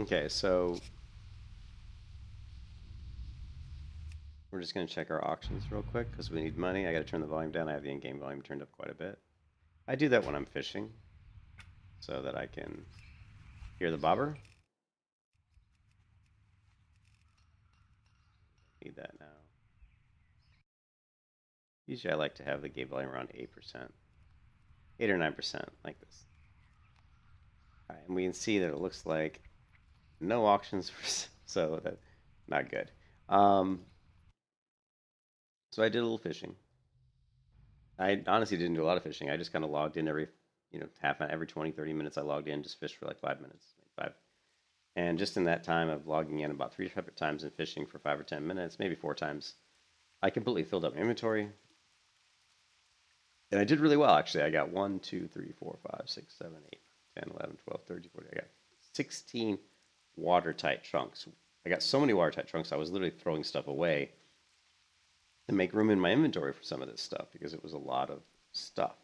Okay, so we're just going to check our auctions real quick because we need money. I got to turn the volume down. I have the in-game volume turned up quite a bit. I do that when I'm fishing so that I can hear the bobber. Need that now. Usually I like to have the game volume around 8%. 8 or 9%, like this. All right, and we can see that it looks like no auctions, so that's not good. So I did a little fishing. I honestly didn't do a lot of fishing. I just kind of logged in every, every 20, 30 minutes I logged in, just fished for like 5 minutes, five. And just in that time of logging in about 3 separate times and fishing for 5 or 10 minutes, maybe 4 times, I completely filled up my inventory. And I did really well, actually. I got 1, 2, 3, 4, 5, 6, 7, 8, 10, 11, 12, 13, 14. I got 16 watertight trunks. I got so many watertight trunks, I was literally throwing stuff away to make room in my inventory for some of this stuff because it was a lot of stuff.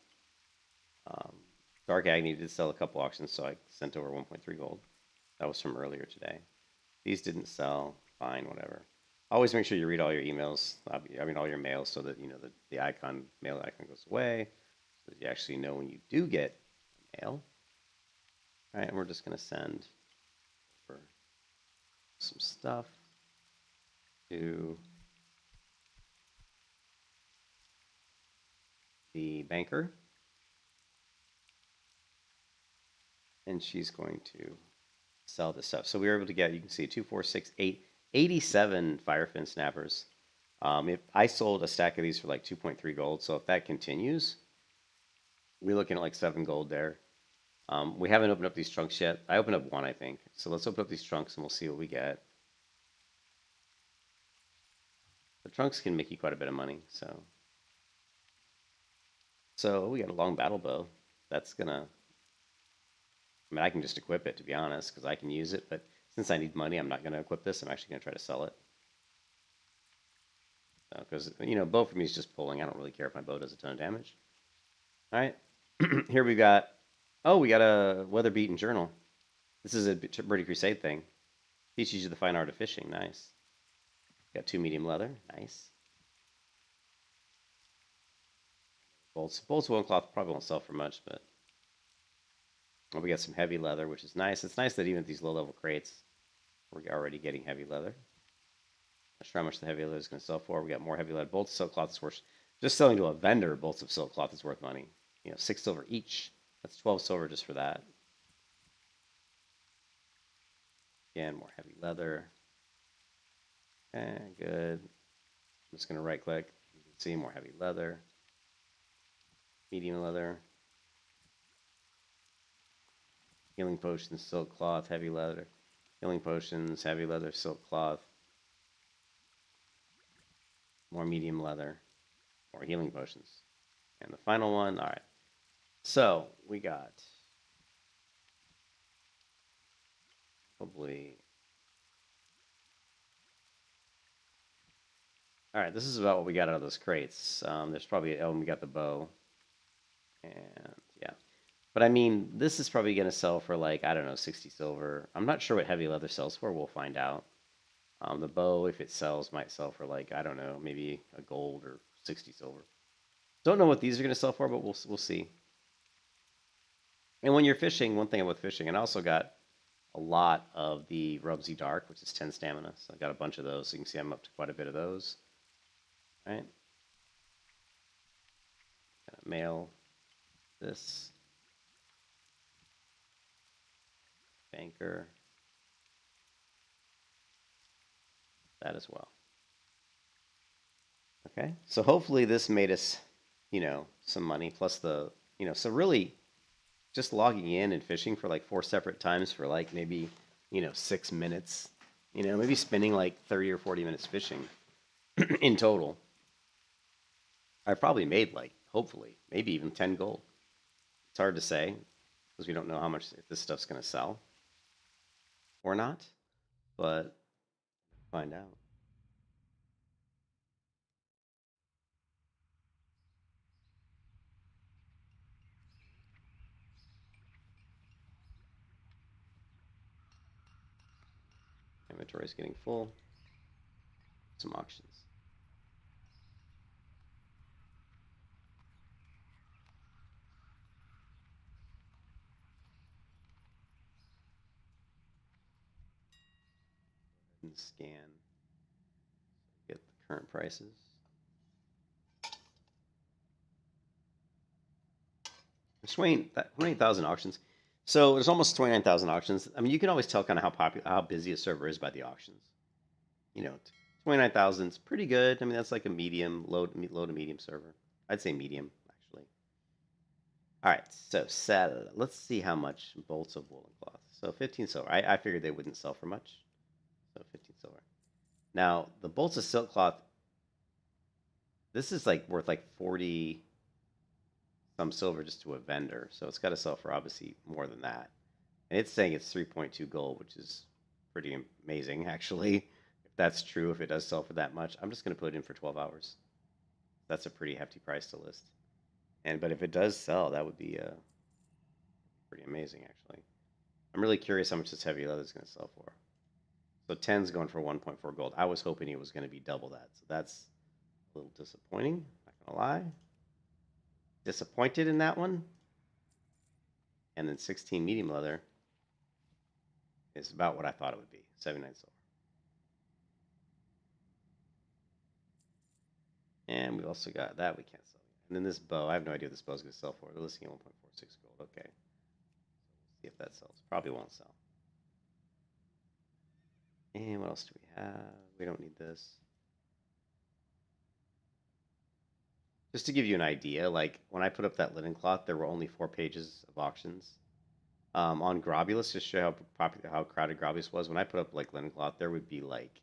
Um, Dark Agony did sell a couple auctions, so I sent over 1.3 gold. That was from earlier today. These didn't sell. Fine, whatever. Always make sure you read all your emails. I mean, all your mails, so that the mail icon goes away, so that you actually know when you do get mail. All right, and we're just gonna send for some stuff to the banker, and she's going to sell this stuff. So we were able to get, you can see, 2, 4, 6, 8, 87 firefin snappers. If I sold a stack of these for like 2.3 gold, so if that continues, we're looking at like 7 gold there. We haven't opened up these trunks yet. I opened up one, I think. So let's open up these trunks and we'll see what we get. The trunks can make you quite a bit of money, so. So we got a long battle bow. That's gonna, I mean, I can just equip it, to be honest, because I can use it, but since I need money, I'm not gonna equip this. I'm actually gonna try to sell it. Because, bow for me is just pulling. I don't really care if my bow does a ton of damage. All right, here we got, we got a weather-beaten journal. This is a Birdie Crusade thing. Teaches you the fine art of fishing. Nice. Got 2 medium leather. Nice. Bolts woolen cloth probably won't sell for much, but we got some heavy leather, which is nice. It's nice that even these low-level crates, we're already getting heavy leather. Not sure how much the heavy leather is going to sell for. We got more heavy leather. Bolts of silk cloth is worth, just selling to a vendor, bolts of silk cloth is worth money. 6 silver each. That's 12 silver just for that. Again, more heavy leather. Okay, good. I'm just going to right click. You can see more heavy leather. Medium leather. Healing potions, silk cloth, heavy leather. Healing potions, heavy leather, silk cloth. More medium leather. More healing potions. And the final one, all right. So we got probably. All right, this is about what we got out of those crates. There's probably, we got the bow. And yeah. But I mean, this is probably going to sell for like, I don't know, 60 silver. I'm not sure what heavy leather sells for. We'll find out. The bow, if it sells, might sell for like, I don't know, maybe a gold or 60 silver. Don't know what these are going to sell for, but we'll see. And when you're fishing, one thing with fishing, and I also got a lot of the Rubsy Dark, which is 10 stamina. So I got a bunch of those. So you can see I'm up to quite a bit of those. All right. Mail this. Banker. That as well. Okay. So hopefully this made us, some money plus the, so really just logging in and fishing for like 4 separate times for like maybe, 6 minutes, maybe spending like 30 or 40 minutes fishing in total. I probably made like, hopefully, maybe even 10 gold. It's hard to say because we don't know how much if this stuff's going to sell or not, but find out. inventory is getting full. Some auctions. And scan. Get the current prices. There's 28,000 auctions. So there's almost 29,000 auctions. I mean, you can always tell kind of how busy a server is by the auctions. You know, 29,000 is pretty good. I mean, that's like a medium, low to medium server. I'd say medium, actually. All right, so let's see how much bolts of woolen cloth. So 15 silver. I figured they wouldn't sell for much. So 15 silver. Now, the bolts of silk cloth, this is like worth like 40 some silver just to a vendor. So it's got to sell for obviously more than that. And it's saying it's 3.2 gold, which is pretty amazing, actually. If that's true, if it does sell for that much, I'm just going to put it in for 12 hours. That's a pretty hefty price to list. But if it does sell, that would be pretty amazing, actually. I'm really curious how much this heavy leather is going to sell for. So 10's going for 1.4 gold. I was hoping it was going to be double that. So that's a little disappointing, not going to lie. Disappointed in that one. And then 16 medium leather is about what I thought it would be, 79 silver. And we've also got that we can't sell. And then this bow, I have no idea what this bow is going to sell for. They're listing at 1.46 gold. Okay. So we'll see if that sells. Probably won't sell. And what else do we have? We don't need this. Just to give you an idea, like when I put up that linen cloth, there were only 4 pages of auctions. On Grobulus, just to show how crowded Grobulus was, when I put up like linen cloth, there would be like,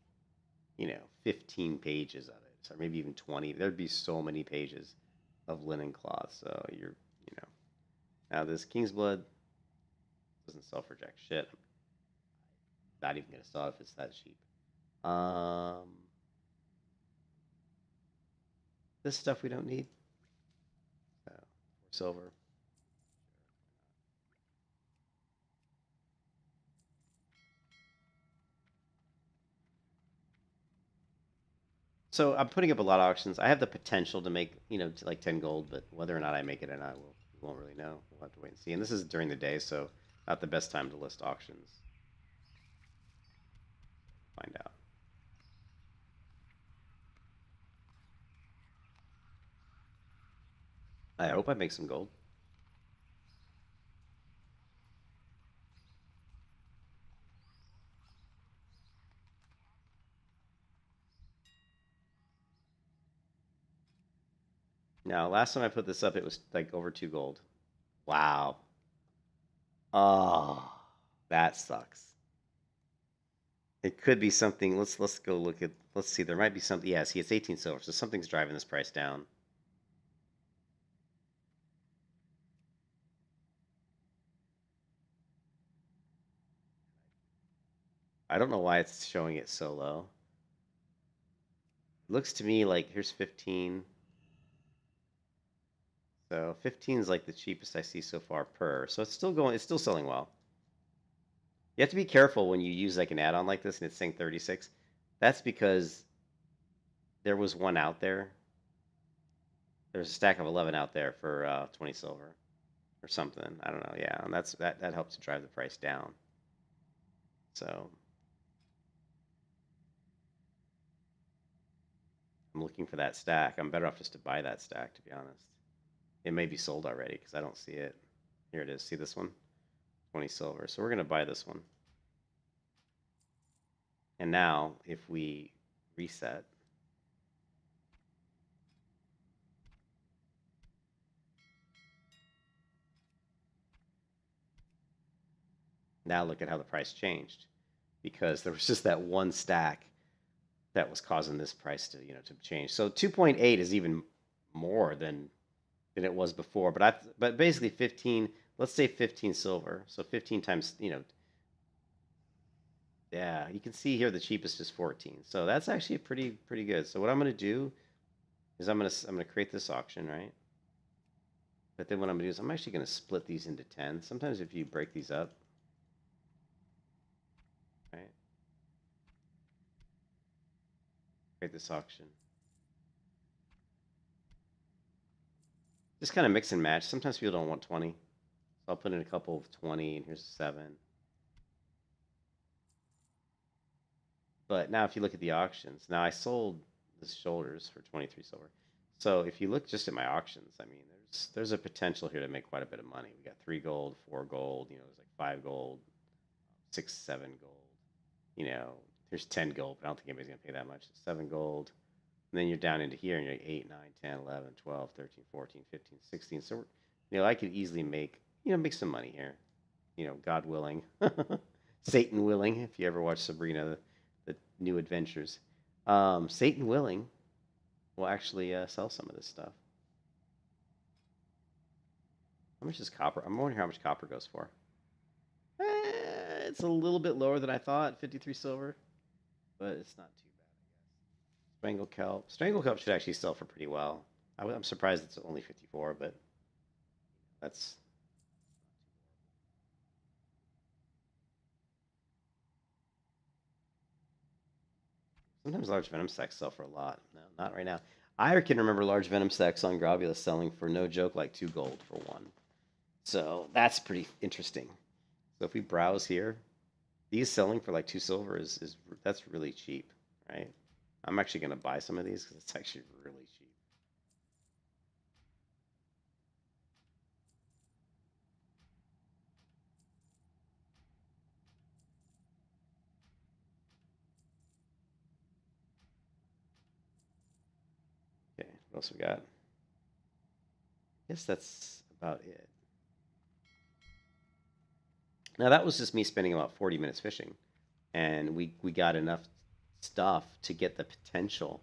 15 pages of it, or maybe even 20. There'd be so many pages of linen cloth. So now this King's Blood doesn't sell for jack shit. Not even gonna sell it if it's that cheap. This stuff we don't need. So, silver. So I'm putting up a lot of auctions. I have the potential to make, to like 10 gold, but whether or not I make it or not, we won't really know. We'll have to wait and see. And this is during the day, so not the best time to list auctions. Find out. I hope I make some gold. Now, last time I put this up, it was like over 2 gold. Wow. Oh, that sucks. It could be something. Let's go look at. Let's see. There might be something. Yeah, see, it's 18 silver, so something's driving this price down. I don't know why it's showing it so low. It looks to me like here's 15. So 15 is like the cheapest I see so far per. So it's still going. It's still selling well. You have to be careful when you use like an add-on like this and it's saying 36. That's because there was one out there. There's a stack of 11 out there for 20 silver or something. I don't know. Yeah, and that helps to drive the price down. So I'm looking for that stack. I'm better off just to buy that stack, to be honest. It may be sold already because I don't see it. Here it is. See this one? 20 silver. So we're going to buy this one. And now if we reset, now look at how the price changed, because there was just that one stack that was causing this price to to change. So 2.8 is even more than it was before. But basically 15. Let's say 15 silver. So 15 times yeah, you can see here the cheapest is 14. So that's actually pretty good. So what I'm going to do is I'm going to create this auction, right? But then what I'm going to do is I'm actually going to split these into 10. Sometimes if you break these up, right? Create this auction. Just kind of mix and match. Sometimes people don't want 20. So I'll put in a couple of 20, and here's a 7. But now if you look at the auctions, now I sold the shoulders for 23 silver. So if you look just at my auctions, I mean, there's a potential here to make quite a bit of money. We got 3 gold, 4 gold, you know, there's like 5 gold, 6, 7 gold. You know, there's 10 gold, but I don't think anybody's going to pay that much. 7 gold. And then you're down into here, and you're like 8, 9, 10, 11, 12, 13, 14, 15, 16. So, you know, I could easily make, you know, make some money here. You know, God willing. Satan willing, if you ever watch Sabrina, the new adventures. Satan willing, we'll actually sell some of this stuff. How much is copper? I'm wondering how much copper goes for. It's a little bit lower than I thought, 53 silver, but it's not too bad, I guess. Strangle kelp. Strangle kelp should actually sell for pretty well. I'm surprised it's only 54, but that's... Sometimes large venom sacks sell for a lot. No, not right now. I can remember large venom sacks on Gravula selling for no joke like 2 gold for one. So that's pretty interesting. So if we browse here, these selling for like 2 silver is that's really cheap, right? I'm actually going to buy some of these because it's actually really cheap. Okay, what else we got? I guess that's about it. Now that was just me spending about 40 minutes fishing, and we got enough stuff to get the potential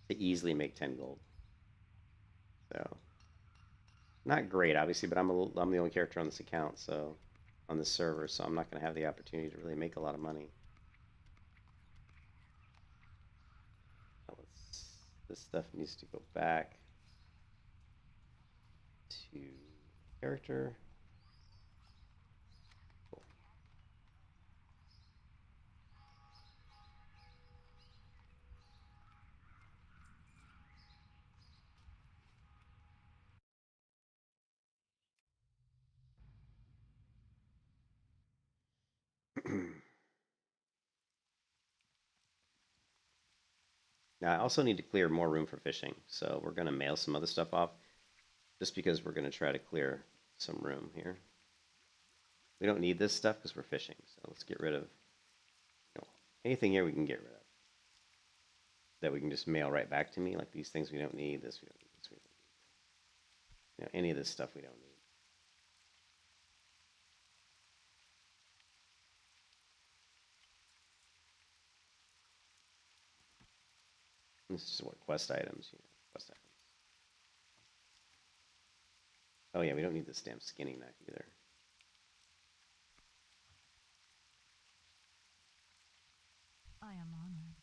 to easily make 10 gold. So not great, obviously, but I'm the only character on this account, so on this server, so I'm not going to have the opportunity to really make a lot of money. This stuff needs to go back to character. Cool. Now, I also need to clear more room for fishing, so we're going to mail some other stuff off just because we're going to try to clear some room here. We don't need this stuff because we're fishing, so let's get rid of, you know, anything here we can get rid of that we can just mail right back to me, like these things we don't need, this we don't need, this we don't need. You know, any of this stuff we don't need. This is what quest items, you know, quest items. Oh yeah, we don't need this damn skinning knife either. I am honored.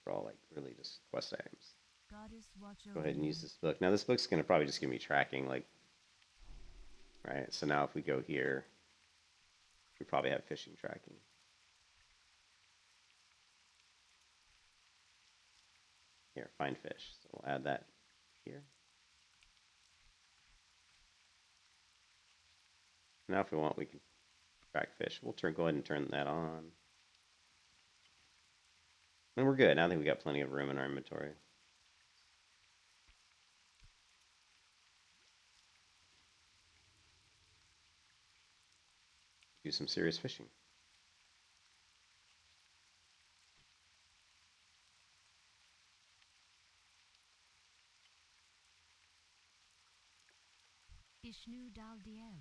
For all like really just quest items. Goddess watch Go over ahead and you. use this book. Now this book's going to probably just give me tracking, like, right? So now if we go here, we probably have fishing tracking. Here, find fish. So we'll add that here. Now if we want, we can track fish. We'll go ahead and turn that on. And we're good. Now I think we got plenty of room in our inventory. Do some serious fishing. Ishnu dal dieb.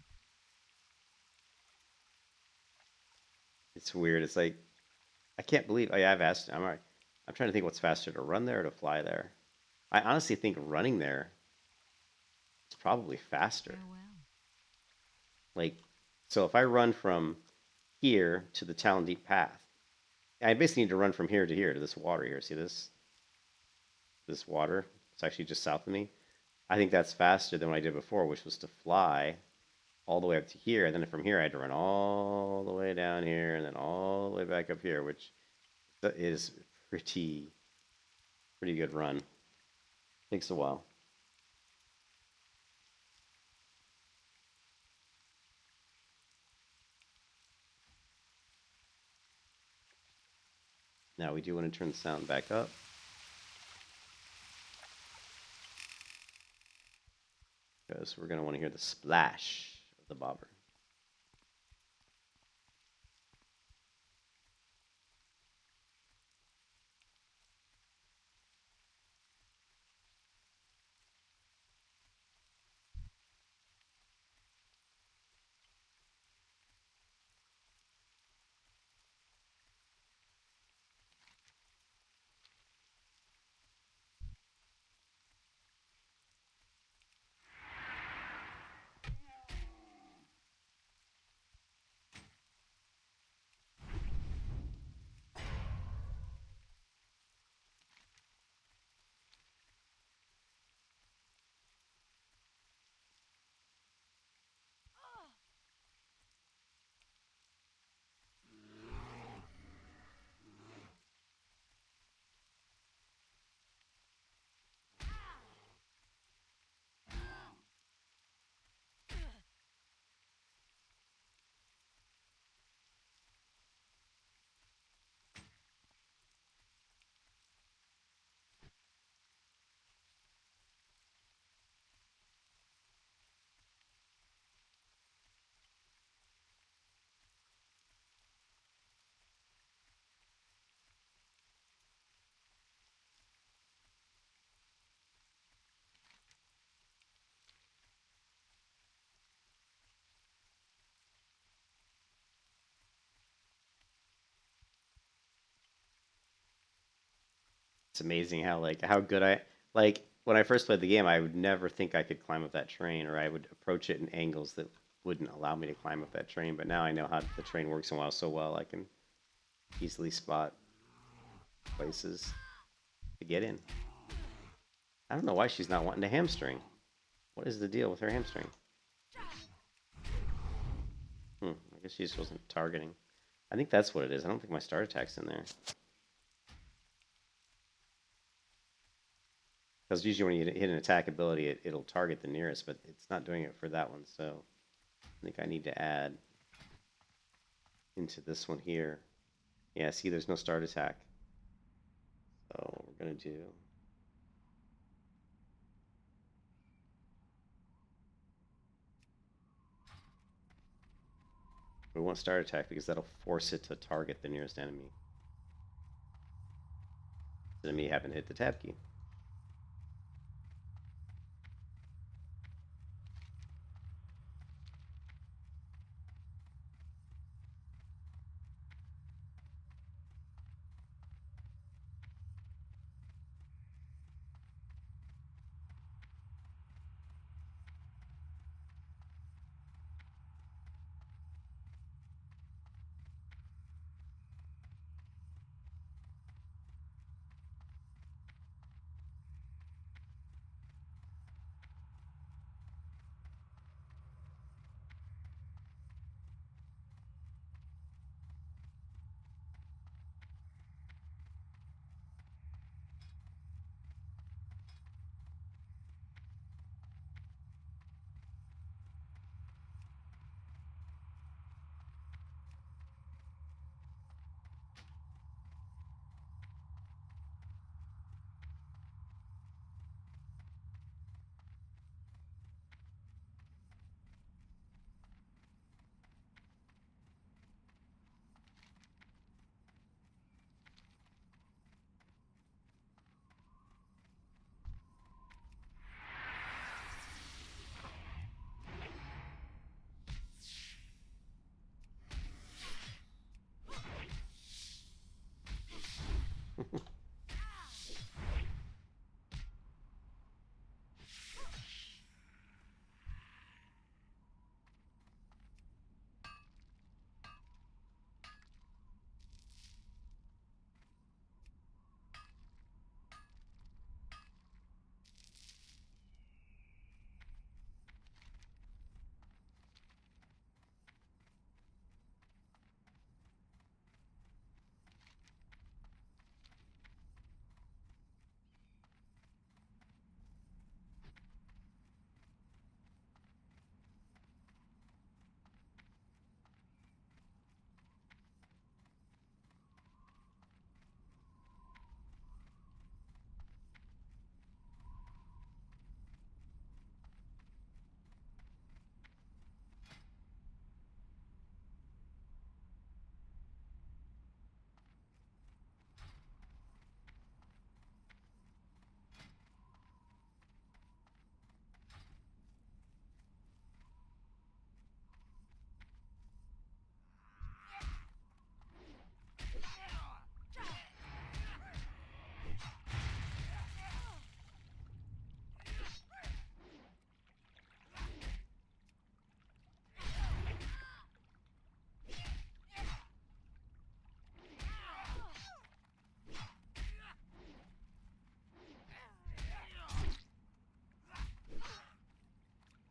It's weird. It's like, I can't believe, oh yeah, I've asked, I'm trying to think what's faster, to run there or to fly there. I honestly think running there is probably faster. Farewell. Like, so if I run from here to the Talon Deep Path, I basically need to run from here to this water here. See this? this water. It's actually just south of me. I think that's faster than what I did before, which was to fly all the way up to here, and then from here I had to run all the way down here and then all the way back up here, which is pretty good run. Takes a while. Now we do want to turn the sound back up. Because we're going to want to hear the splash of the bobber. It's amazing how good when I first played the game, I would never think I could climb up that train, or I would approach it in angles that wouldn't allow me to climb up that train. But now I know how the train works in WoW so well, I can easily spot places to get in. I don't know why she's not wanting to hamstring. What is the deal with her hamstring? I guess she just wasn't targeting. I think that's what it is. I don't think my start attack's in there. Because usually when you hit an attack ability, it'll target the nearest, but it's not doing it for that one. So I think I need to add into this one here. Yeah, see, there's no start attack. So what we're going to do... We want start attack because that'll force it to target the nearest enemy. Instead of me having to hit the tab key.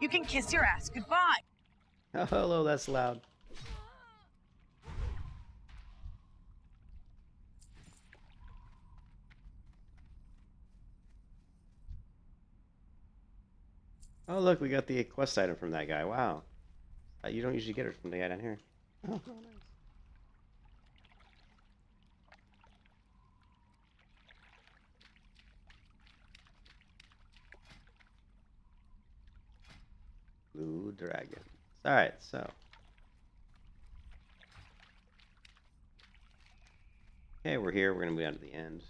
You can kiss your ass goodbye. Oh, hello, that's loud. Oh, look, we got the quest item from that guy. Wow. You don't usually get it from the guy down here. Oh, nice. Blue dragon. Alright, so. Okay, we're here. We're going to move down to the end.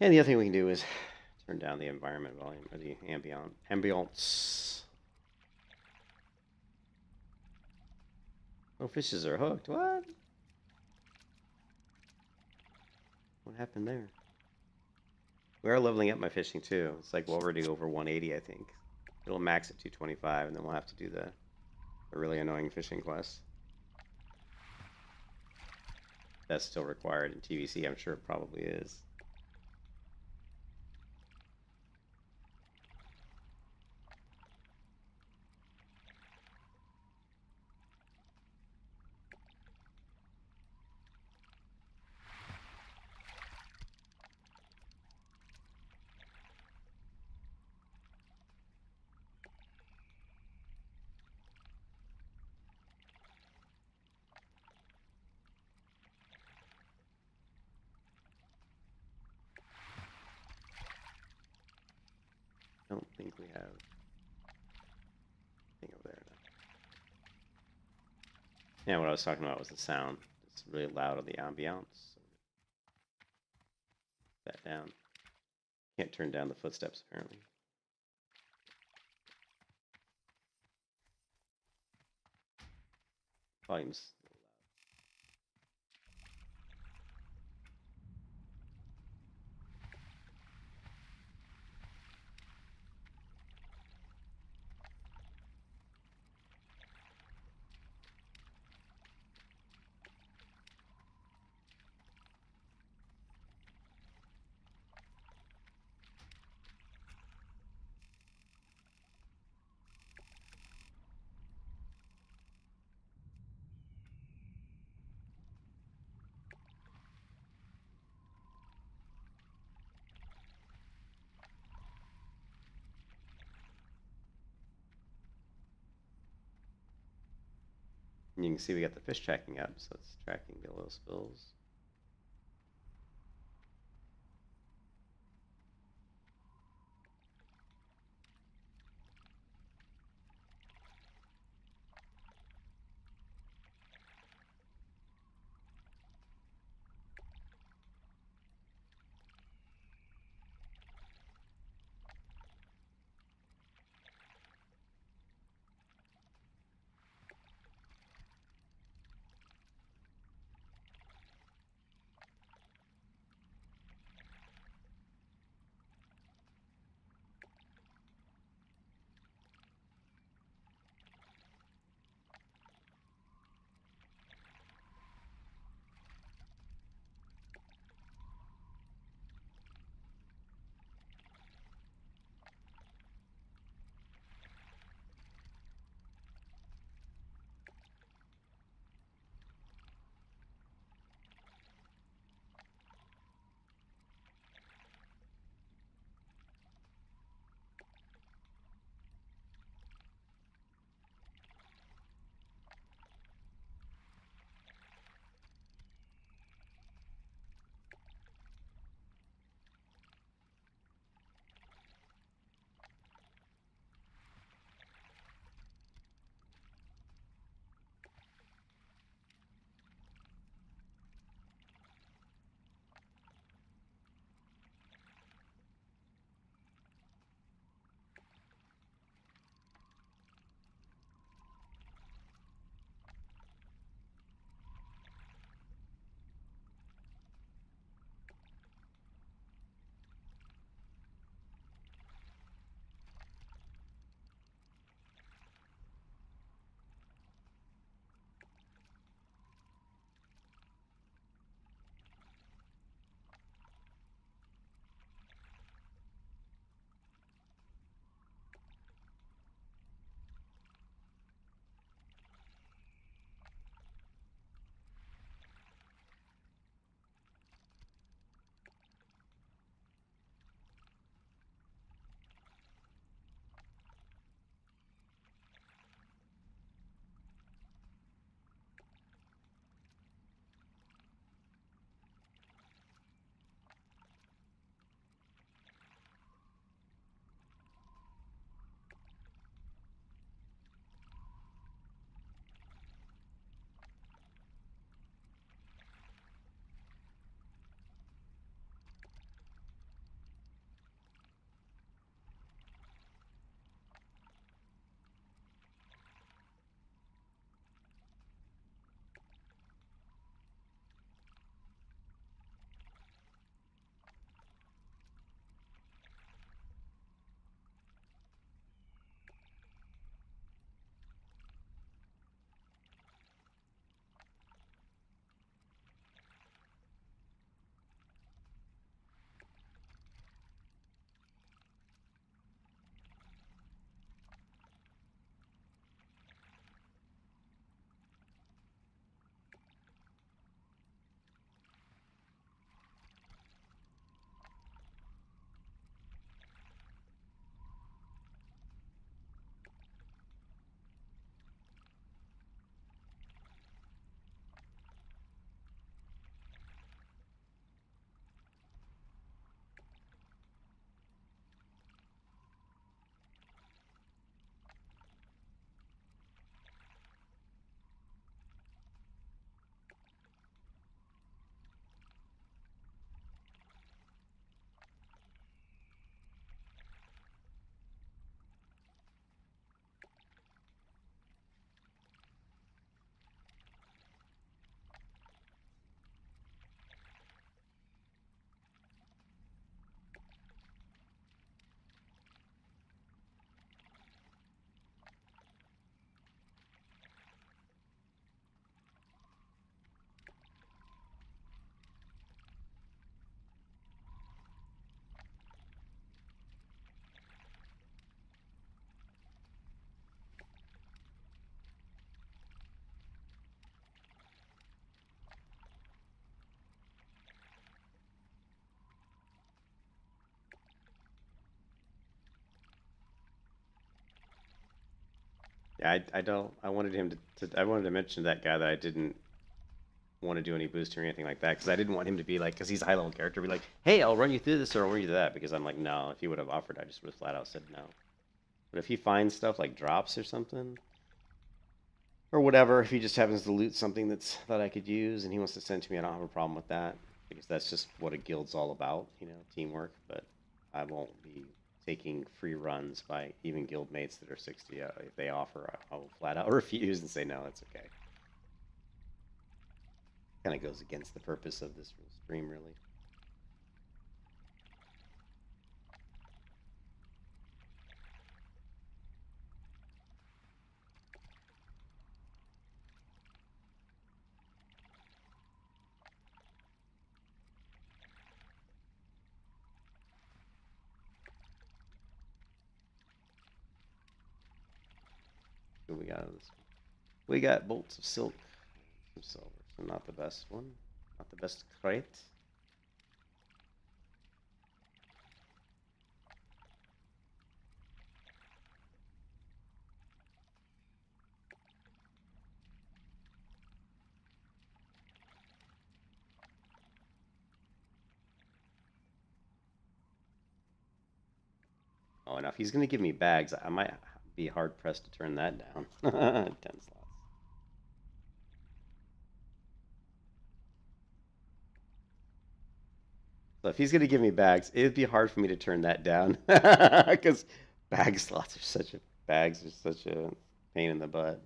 And the other thing we can do is turn down the environment volume, or the ambiance. Oh, fishes are hooked. What? What happened there? We are leveling up my fishing too. It's like we're already over 180, I think. It'll max at 225, and then we'll have to do the really annoying fishing quest. That's still required in TBC. I'm sure it probably is. I don't think we have anything over there now. Yeah, what I was talking about was the sound. It's really loud on the ambiance. So that down. Can't turn down the footsteps apparently. Volume's And you can see we got the fish tracking up, so it's tracking the oil spills. Yeah, I don't. I wanted him I wanted to mention to that guy that I didn't want to do any boosting or anything like that because I didn't want him to be like, because he's a high level character, be like, hey, I'll run you through this or I'll run you through that. Because I'm like, no. If he would have offered, I just would have flat out said no. But if he finds stuff like drops or something, or whatever, if he just happens to loot something that I could use and he wants to send to me, I don't have a problem with that because that's just what a guild's all about, teamwork. But I won't be taking free runs by even guild mates that are 60. If they offer, I will flat out refuse and say no, it's okay. Kind of goes against the purpose of this stream, really. What we got on this? We got bolts of silk, some silver, so not the best one, not the best crate. Oh, and if he's gonna give me bags, I might be hard pressed to turn that down. 10 slots. So if he's gonna give me bags, it'd be hard for me to turn that down because bags are such a pain in the butt.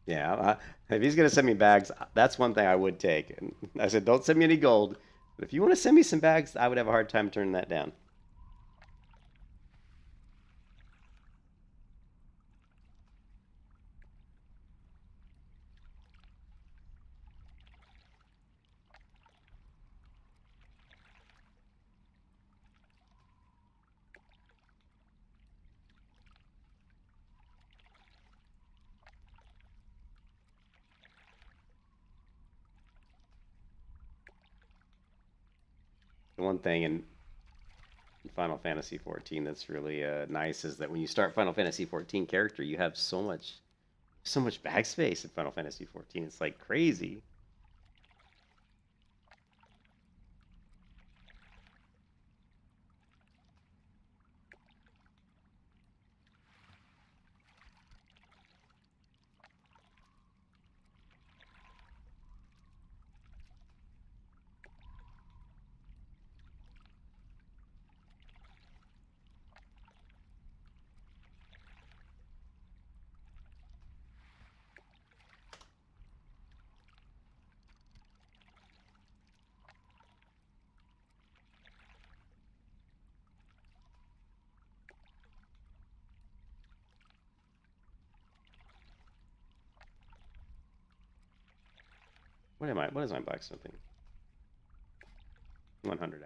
Yeah, if he's gonna send me bags, that's one thing I would take. And I said, don't send me any gold, but if you want to send me some bags, I would have a hard time turning that down. The one thing in Final Fantasy 14 that's really nice is that when you start Final Fantasy 14 character, you have so much bag space in Final Fantasy 14. It's like crazy. What am I? What is my blacksmithing? 100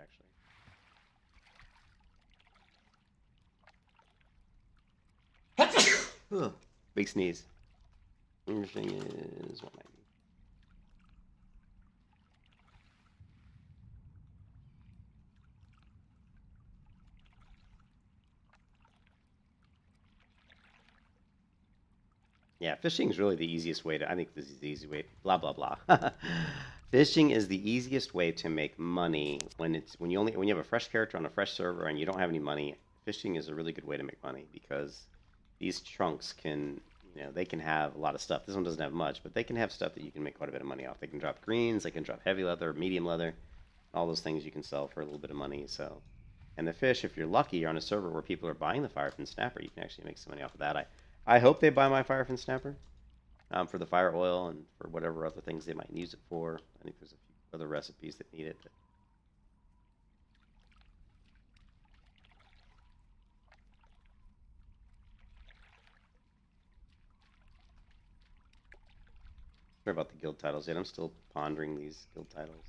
actually. Ugh. Big sneeze. Everything is 190. Yeah, fishing is really the easiest way to. I think this is the easy way. Blah blah blah. Fishing is the easiest way to make money when you have a fresh character on a fresh server and you don't have any money. Fishing is a really good way to make money because these trunks can, they can have a lot of stuff. This one doesn't have much, but they can have stuff that you can make quite a bit of money off. They can drop greens, they can drop heavy leather, medium leather, all those things you can sell for a little bit of money. So, and the fish, if you're lucky, you're on a server where people are buying the firefin snapper, you can actually make some money off of that. I hope they buy my firefin snapper for the fire oil and for whatever other things they might use it for. I think there's a few other recipes that need it. Sorry about the guild titles yet. I'm still pondering these guild titles.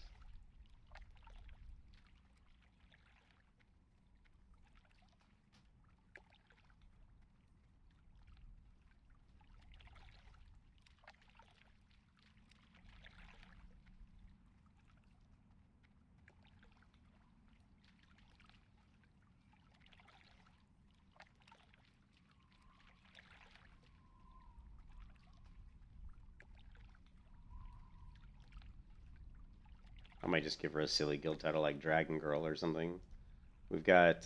I might just give her a silly guild title like Dragon Girl or something. We've got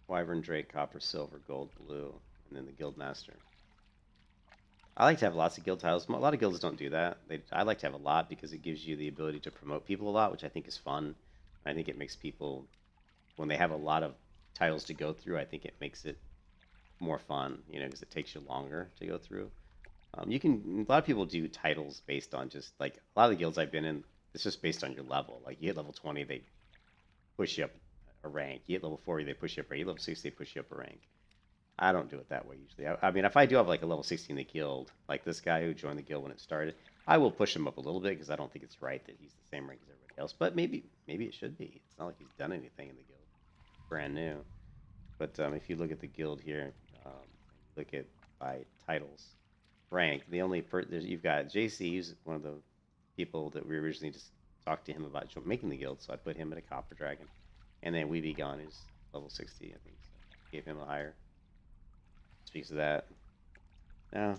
Wyvern, Drake, Copper, Silver, Gold, Blue, and then the Guild Master. I like to have lots of guild titles. A lot of guilds don't do that. I like to have a lot because it gives you the ability to promote people a lot, which I think is fun. I think it makes people, when they have a lot of titles to go through, I think it makes it more fun, because it takes you longer to go through. A lot of people do titles based on just like a lot of the guilds I've been in. It's just based on your level. Like you hit level 20, they push you up a rank. You hit level 40, they push you up a rank. You hit level 60, they push you up a rank. I don't do it that way usually. I mean, if I do have like a level 60 in the guild, like this guy who joined the guild when it started, I will push him up a little bit because I don't think it's right that he's the same rank as everybody else. But maybe it should be. It's not like he's done anything in the guild, brand new. But if you look at the guild here, look at by titles, rank. The only you've got JC, who's one of the people that we originally just talked to him about making the guild, so I put him at a copper dragon, and then We Be Gone is level 60, I think. So gave him a higher. Speaks of that. Now,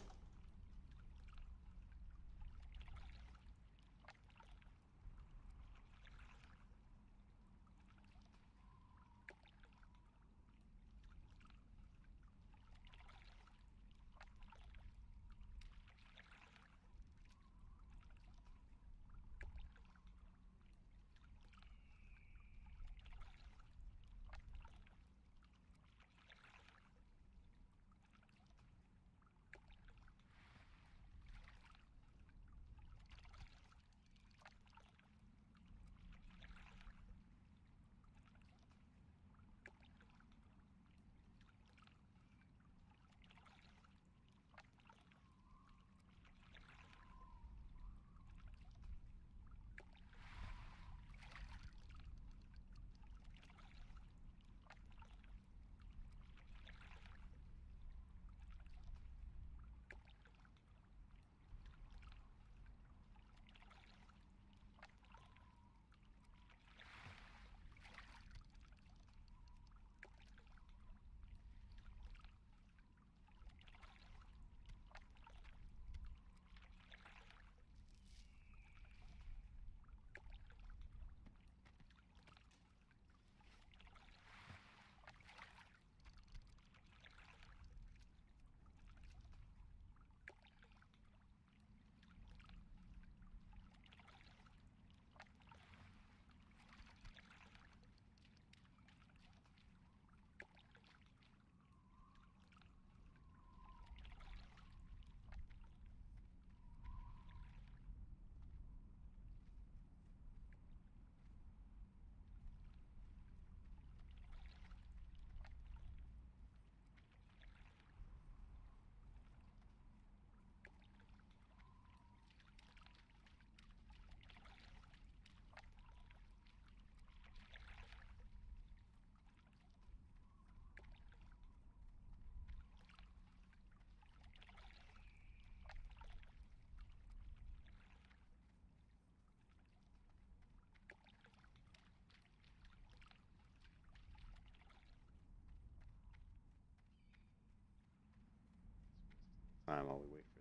time while we wait for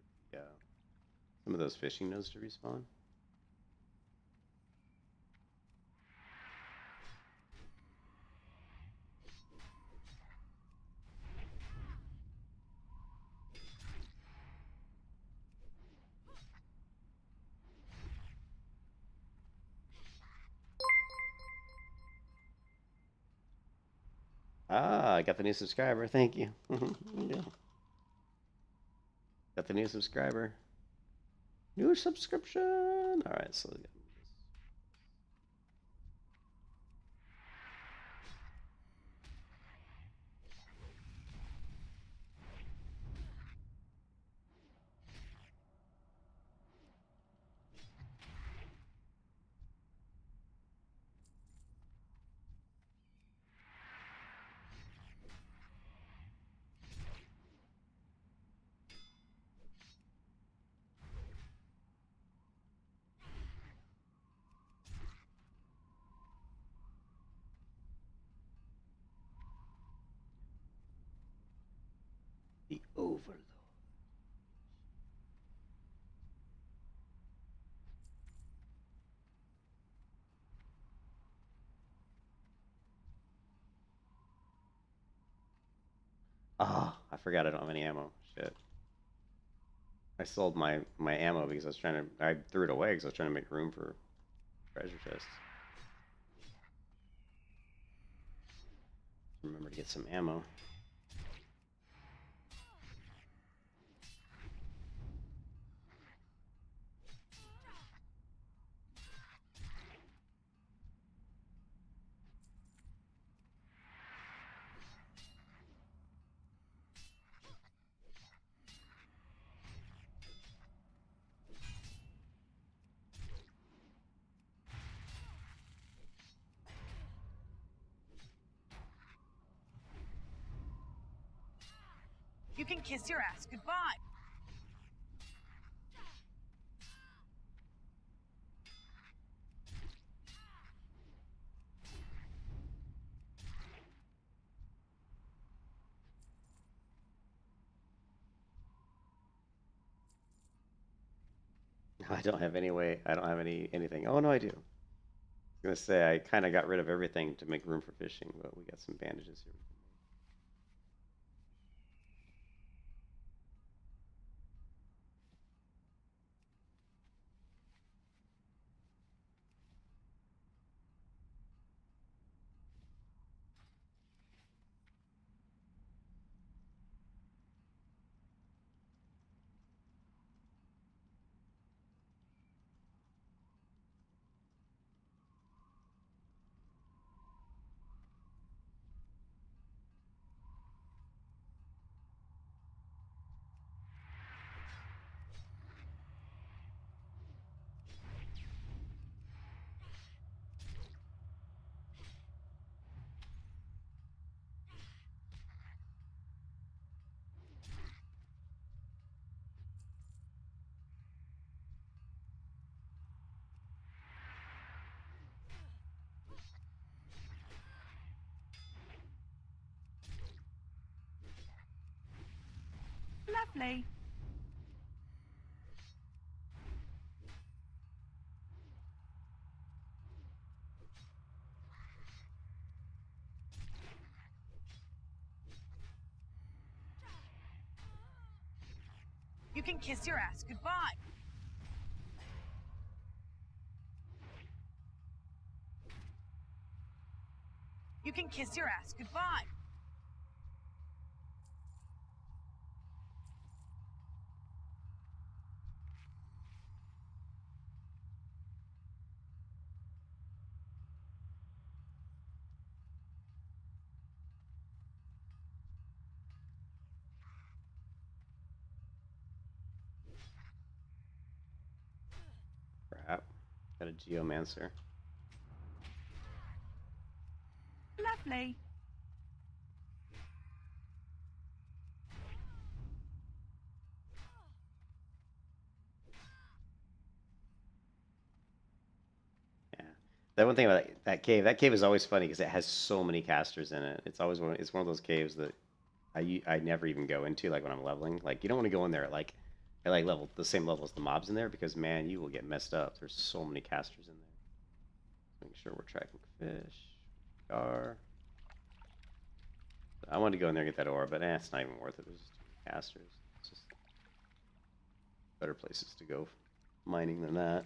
the some of those fishing nodes to respawn. Ah, I got the new subscriber. Thank you. Yeah. Got the new subscriber. New subscription. All right, so the Overlord. Ah, I forgot I don't have any ammo. Shit. I sold my ammo because I threw it away because I was trying to make room for treasure chests. Remember to get some ammo. You can kiss your ass goodbye. I don't have any way. I don't have anything. Oh no, I do. I was gonna say I kind of got rid of everything to make room for fishing, but we got some bandages here. Lovely. You can kiss your ass goodbye. You can kiss your ass goodbye. Crap. Got a geomancer. Lovely. Yeah. That one thing about that cave is always funny because it has so many casters in it. It's always it's one of those caves that I never even go into like when I'm leveling. Like you don't want to go in there at like I like level the same level as the mobs in there because man, you will get messed up. There's so many casters in there. Make sure we're tracking fish. We are. I wanted to go in there and get that ore, but it's not even worth it. There's just too many casters. It's just better places to go mining than that.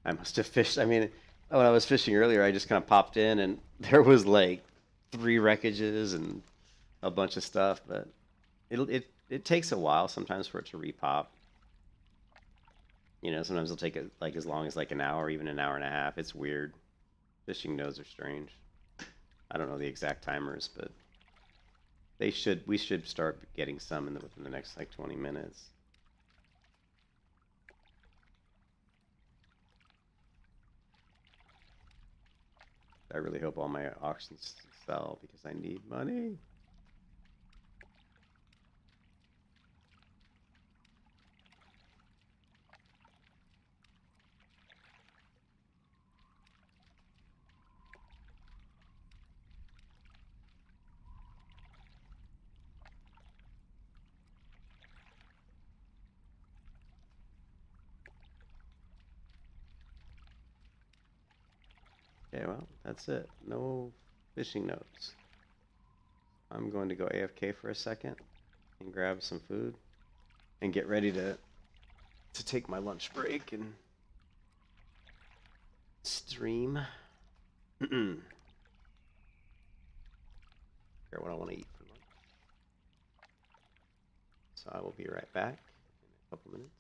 I must have fished. I mean, when I was fishing earlier, I just kind of popped in and there was like 3 wreckages and a bunch of stuff, but it takes a while sometimes for it to repop. You know, sometimes it'll take like as long as like an hour, even an hour and a half. It's weird. Fishing nodes are strange. I don't know the exact timers, but we should start getting some within the next like 20 minutes. I really hope all my auctions sell because I need money. Okay, well, that's it. No fishing notes. I'm going to go AFK for a second and grab some food and get ready to take my lunch break and stream. Figure out what I want to eat for lunch. So I will be right back in a couple minutes.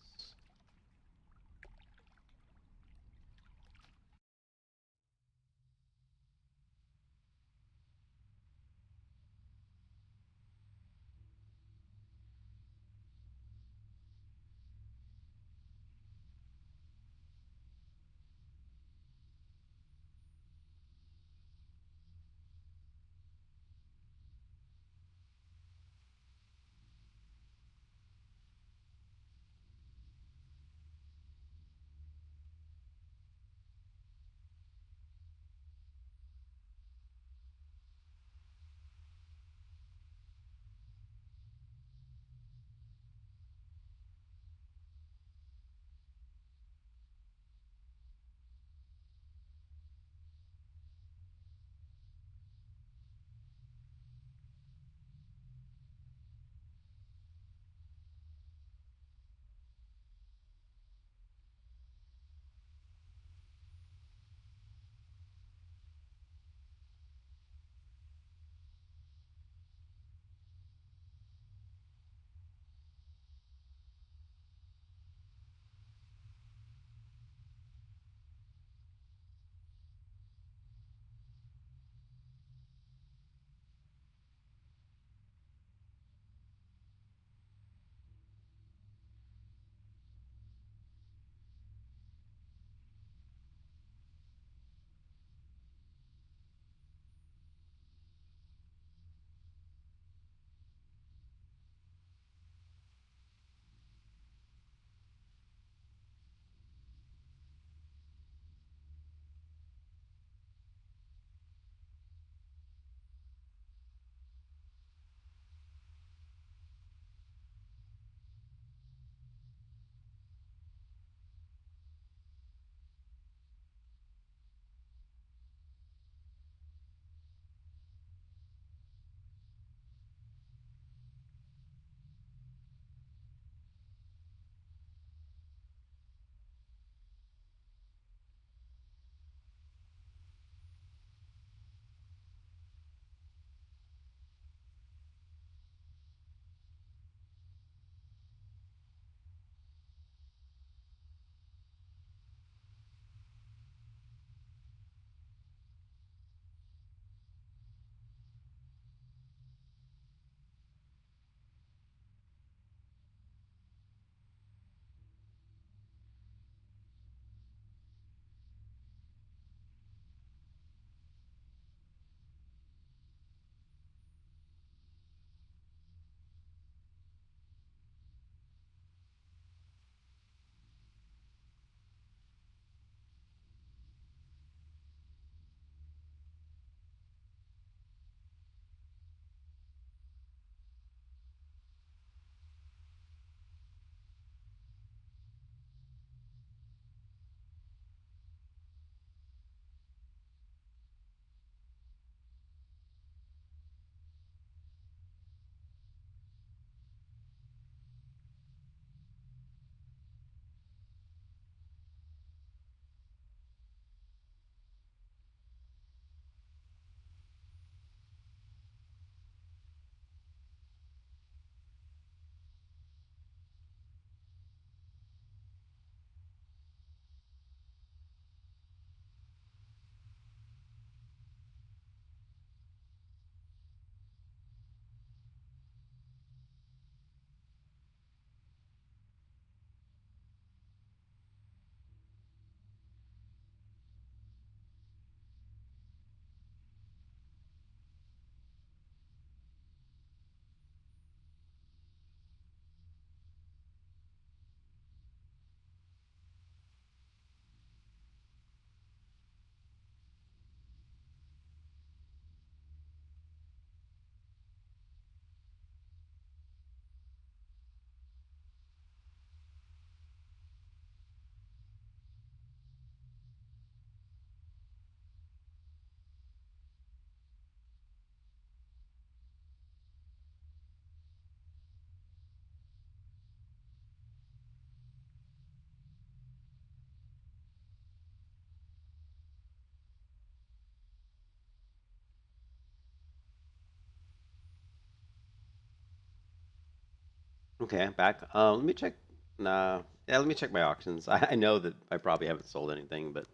Okay, I'm back. Let me check. Nah, yeah, let me check my auctions. I know that I probably haven't sold anything, but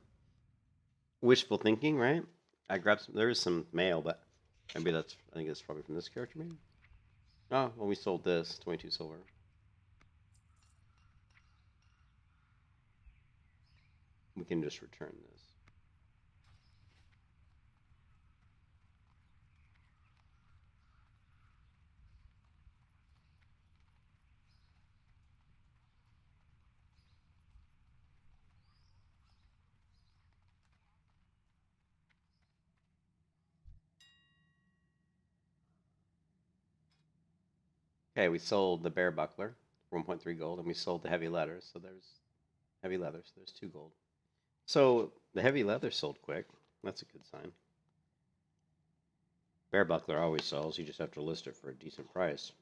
wishful thinking, right? I grabbed some. There is some mail, but maybe that's. I think it's probably from this character, maybe. Oh, well, we sold this 22 silver. We can just return this. Okay, we sold the bear buckler, 1.3 gold, and we sold the heavy letters. So there's heavy leather. So there's 2 gold. So the heavy leather sold quick. That's a good sign. Bear buckler always sells. You just have to list it for a decent price.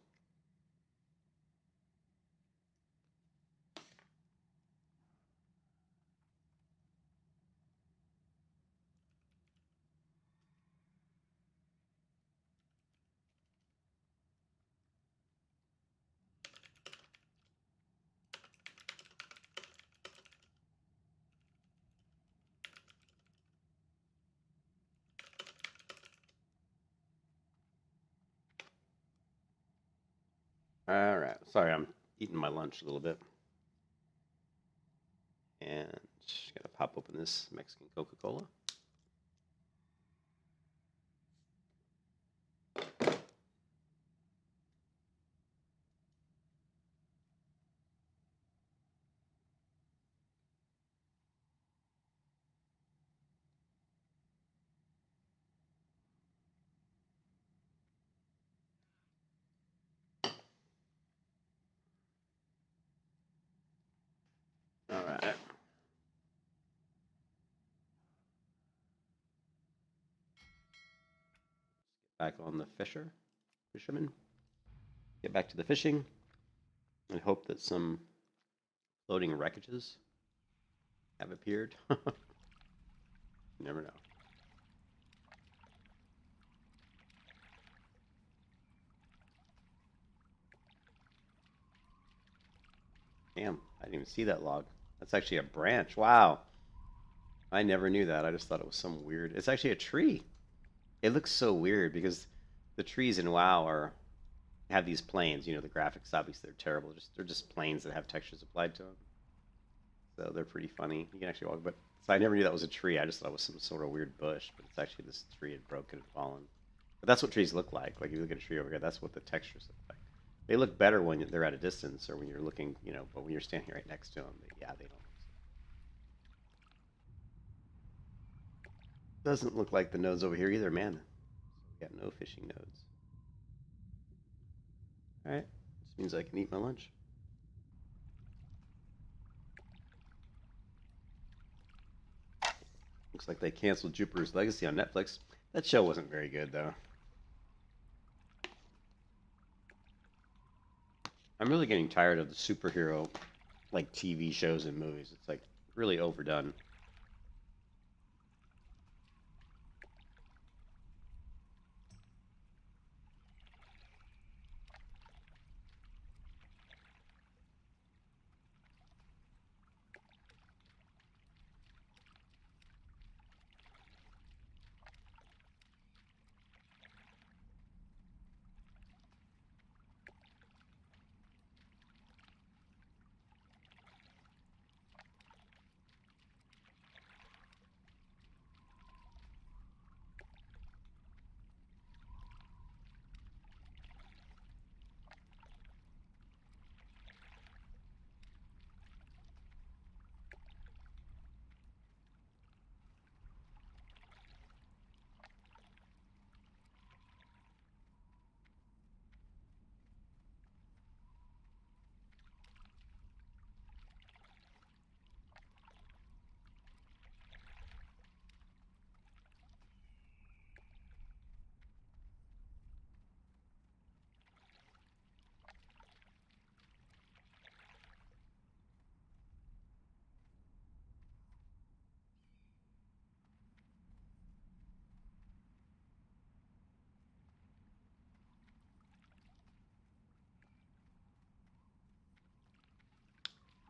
All right. Sorry, I'm eating my lunch a little bit. And just gotta pop open this Mexican Coca-Cola. All right. Back on the fisherman. Get back to the fishing and hope that some floating wreckages have appeared. You never know. Damn, I didn't even see that log. That's actually a branch. Wow. I never knew that. I just thought it was some weird. It's actually a tree. It looks so weird because the trees in WoW are have these planes. You know, the graphics obviously they're terrible. They're just planes that have textures applied to them. So they're pretty funny. You can actually walk, but so I never knew that was a tree. I just thought it was some sort of weird bush, but it's actually this tree had broken and fallen. But that's what trees look like. Like if you look at a tree over here, that's what the textures look like. They look better when they're at a distance or when you're looking, you know, but when you're standing right next to them, yeah, they don't. Doesn't look like the nodes over here either, man. We got no fishing nodes. All right, this means I can eat my lunch. Looks like they canceled Jupiter's Legacy on Netflix. That show wasn't very good though. I'm really getting tired of the superhero like TV shows and movies. It's like really overdone.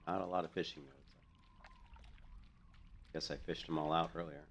Not a lot of fishing nodes. Guess I fished them all out earlier.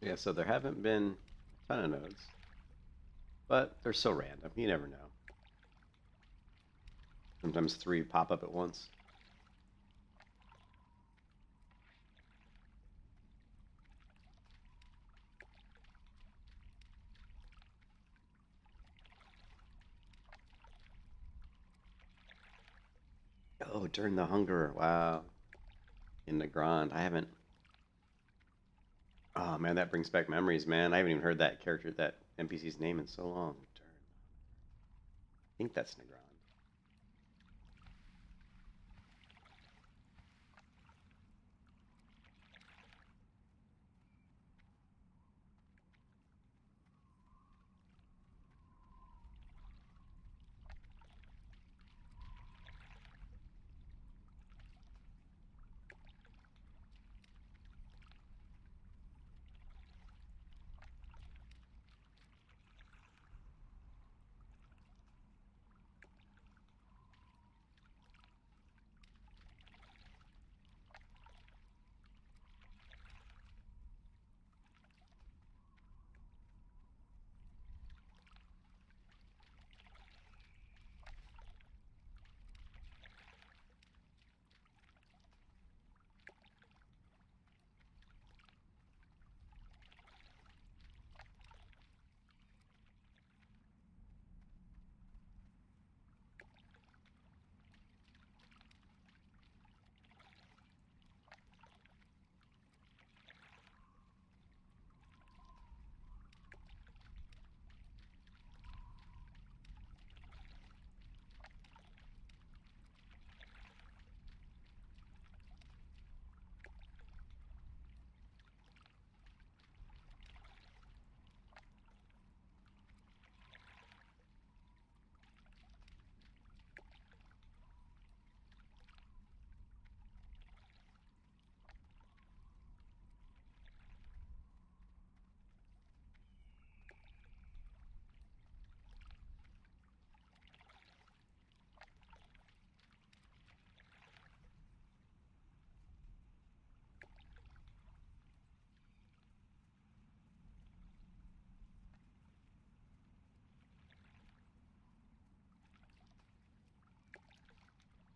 Yeah, so there haven't been a ton of nodes, but they're so random. You never know. Sometimes three pop up at once. Oh, during the hunger. Wow. In the Grand. I haven't. Oh, man, that brings back memories, man. I haven't even heard that character, that NPC's name in so long. I think that's Negron.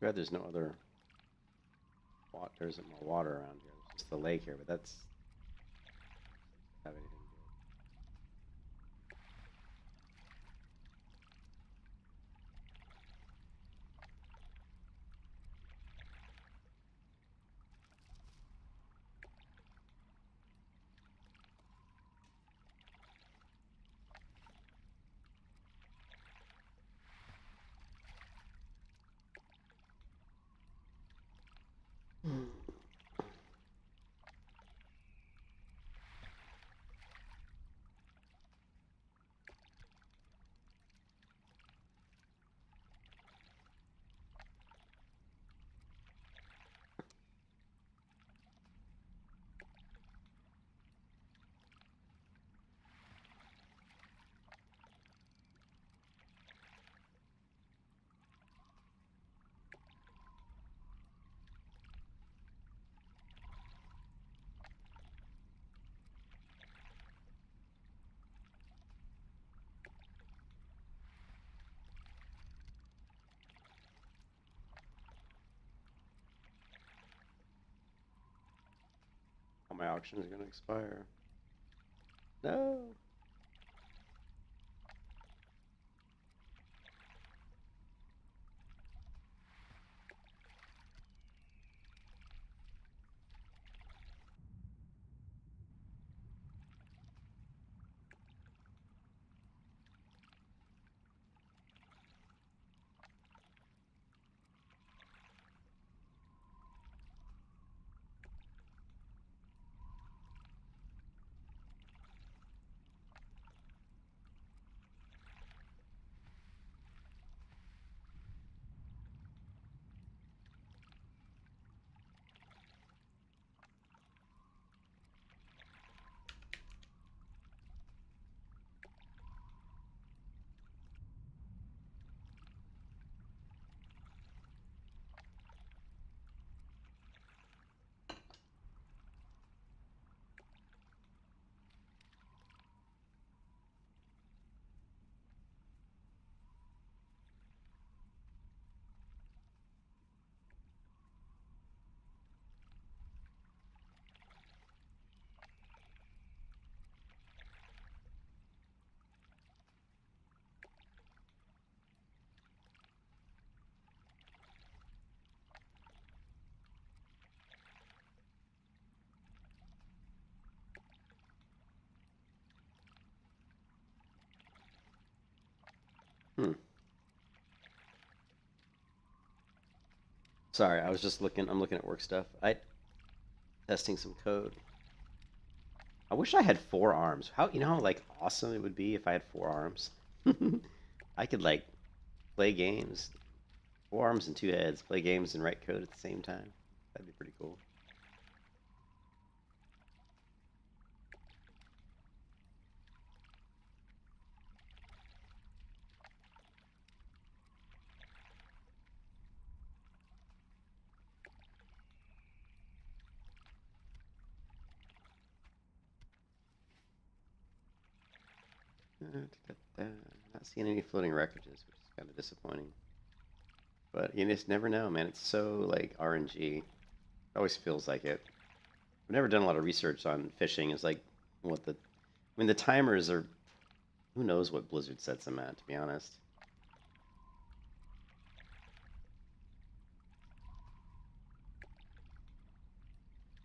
Glad there's no other water. There isn't more water around here. There's just the lake here, but that's have anything good. All my auction is going to expire. No. Hmm. Sorry, I was just looking. I'm looking at work stuff. I testing some code. I wish I had 4 arms. How how like awesome it would be if I had 4 arms. I could like play games, 4 arms and 2 heads, play games and write code at the same time. That'd be pretty cool. Not seeing any floating wreckages, which is kind of disappointing. But you just never know, man. It's so like RNG. It always feels like it. I've never done a lot of research on fishing. It's like what the, I mean, the timers are. Who knows what Blizzard sets them at? To be honest.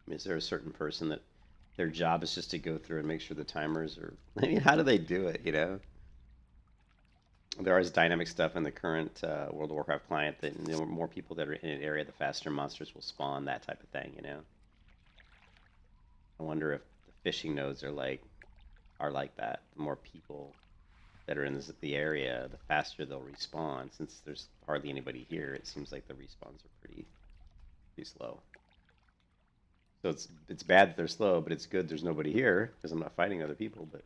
I mean, is there a certain person that their job is just to go through and make sure the timers are? I mean, how do they do it? There is dynamic stuff in the current World of Warcraft client that the more people that are in an area, the faster monsters will spawn. That type of thing. I wonder if the fishing nodes are like that. The more people that are in the area, the faster they'll respawn. Since there's hardly anybody here, it seems like the respawns are pretty slow. So it's bad that they're slow, but it's good there's nobody here because I'm not fighting other people. But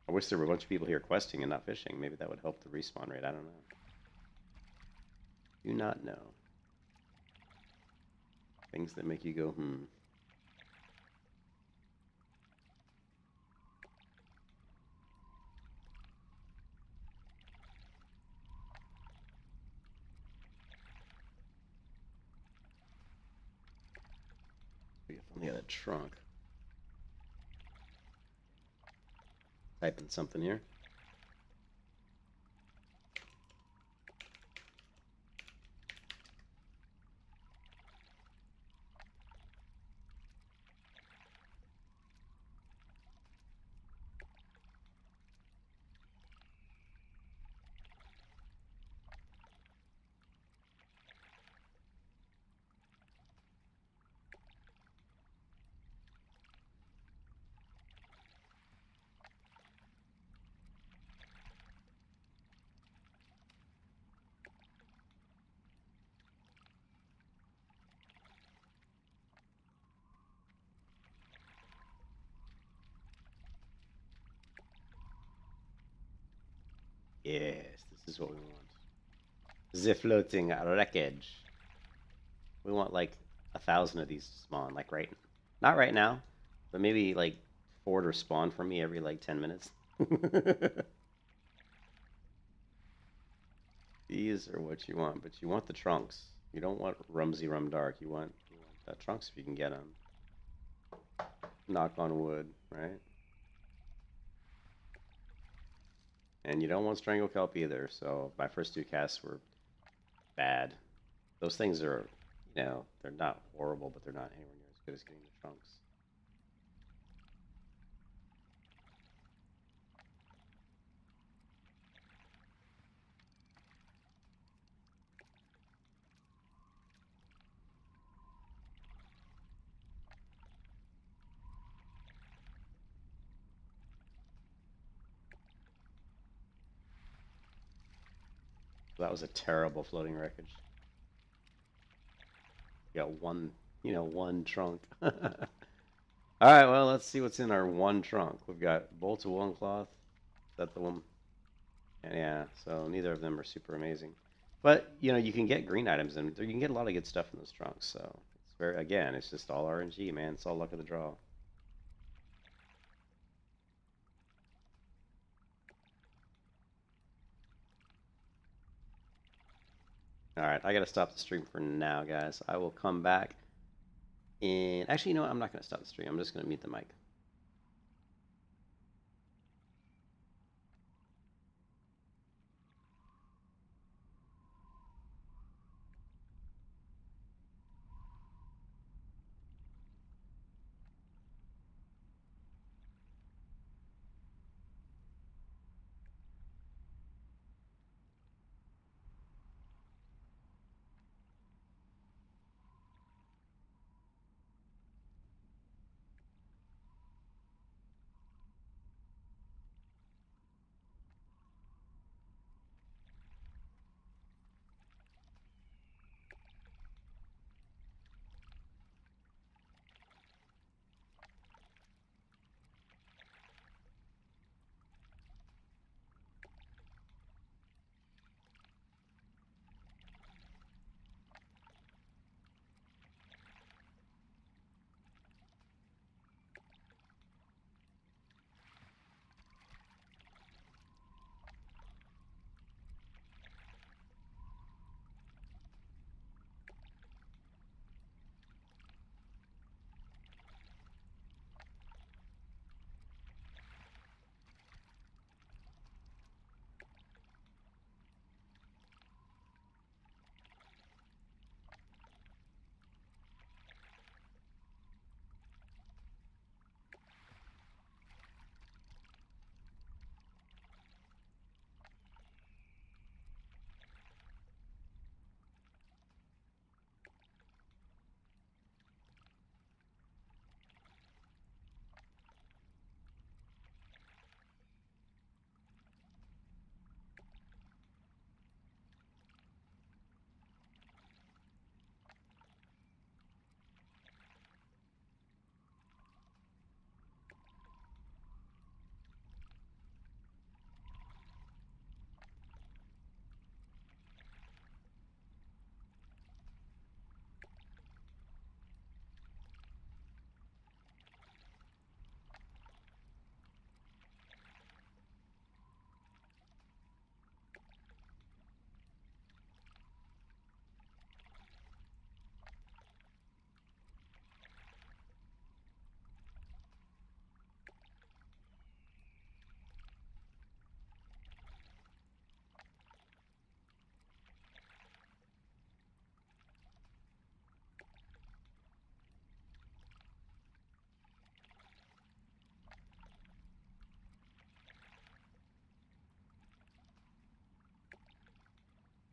I wish there were a bunch of people here questing and not fishing. Maybe that would help the respawn rate. I don't know. Do not know. Things that make you go, hmm. be if only had a trunk. Typing something here. Yes, this is what we want. The floating wreckage. We want like 1,000 of these to spawn, like not right now, but maybe like 4 to spawn for me every like 10 minutes. These are what you want, but you want the trunks. You don't want Rumsy Rum Dark. You want trunks if you can get them. Knock on wood, right? And you don't want Strangle Kelp either, so my first 2 casts were bad. Those things are, they're not horrible, but they're not anywhere near as good as getting the trunks. That was a terrible floating wreckage. You got one trunk. All right, well, let's see what's in our one trunk. We've got bolts of woolen cloth. Is that the one? Yeah, so neither of them are super amazing. But, you can get green items, and you can get a lot of good stuff in those trunks. So, it's again, it's just all RNG, man. It's all luck of the draw. Alright, I gotta stop the stream for now, guys. I will come back. And actually, I'm not gonna stop the stream. I'm just gonna mute the mic.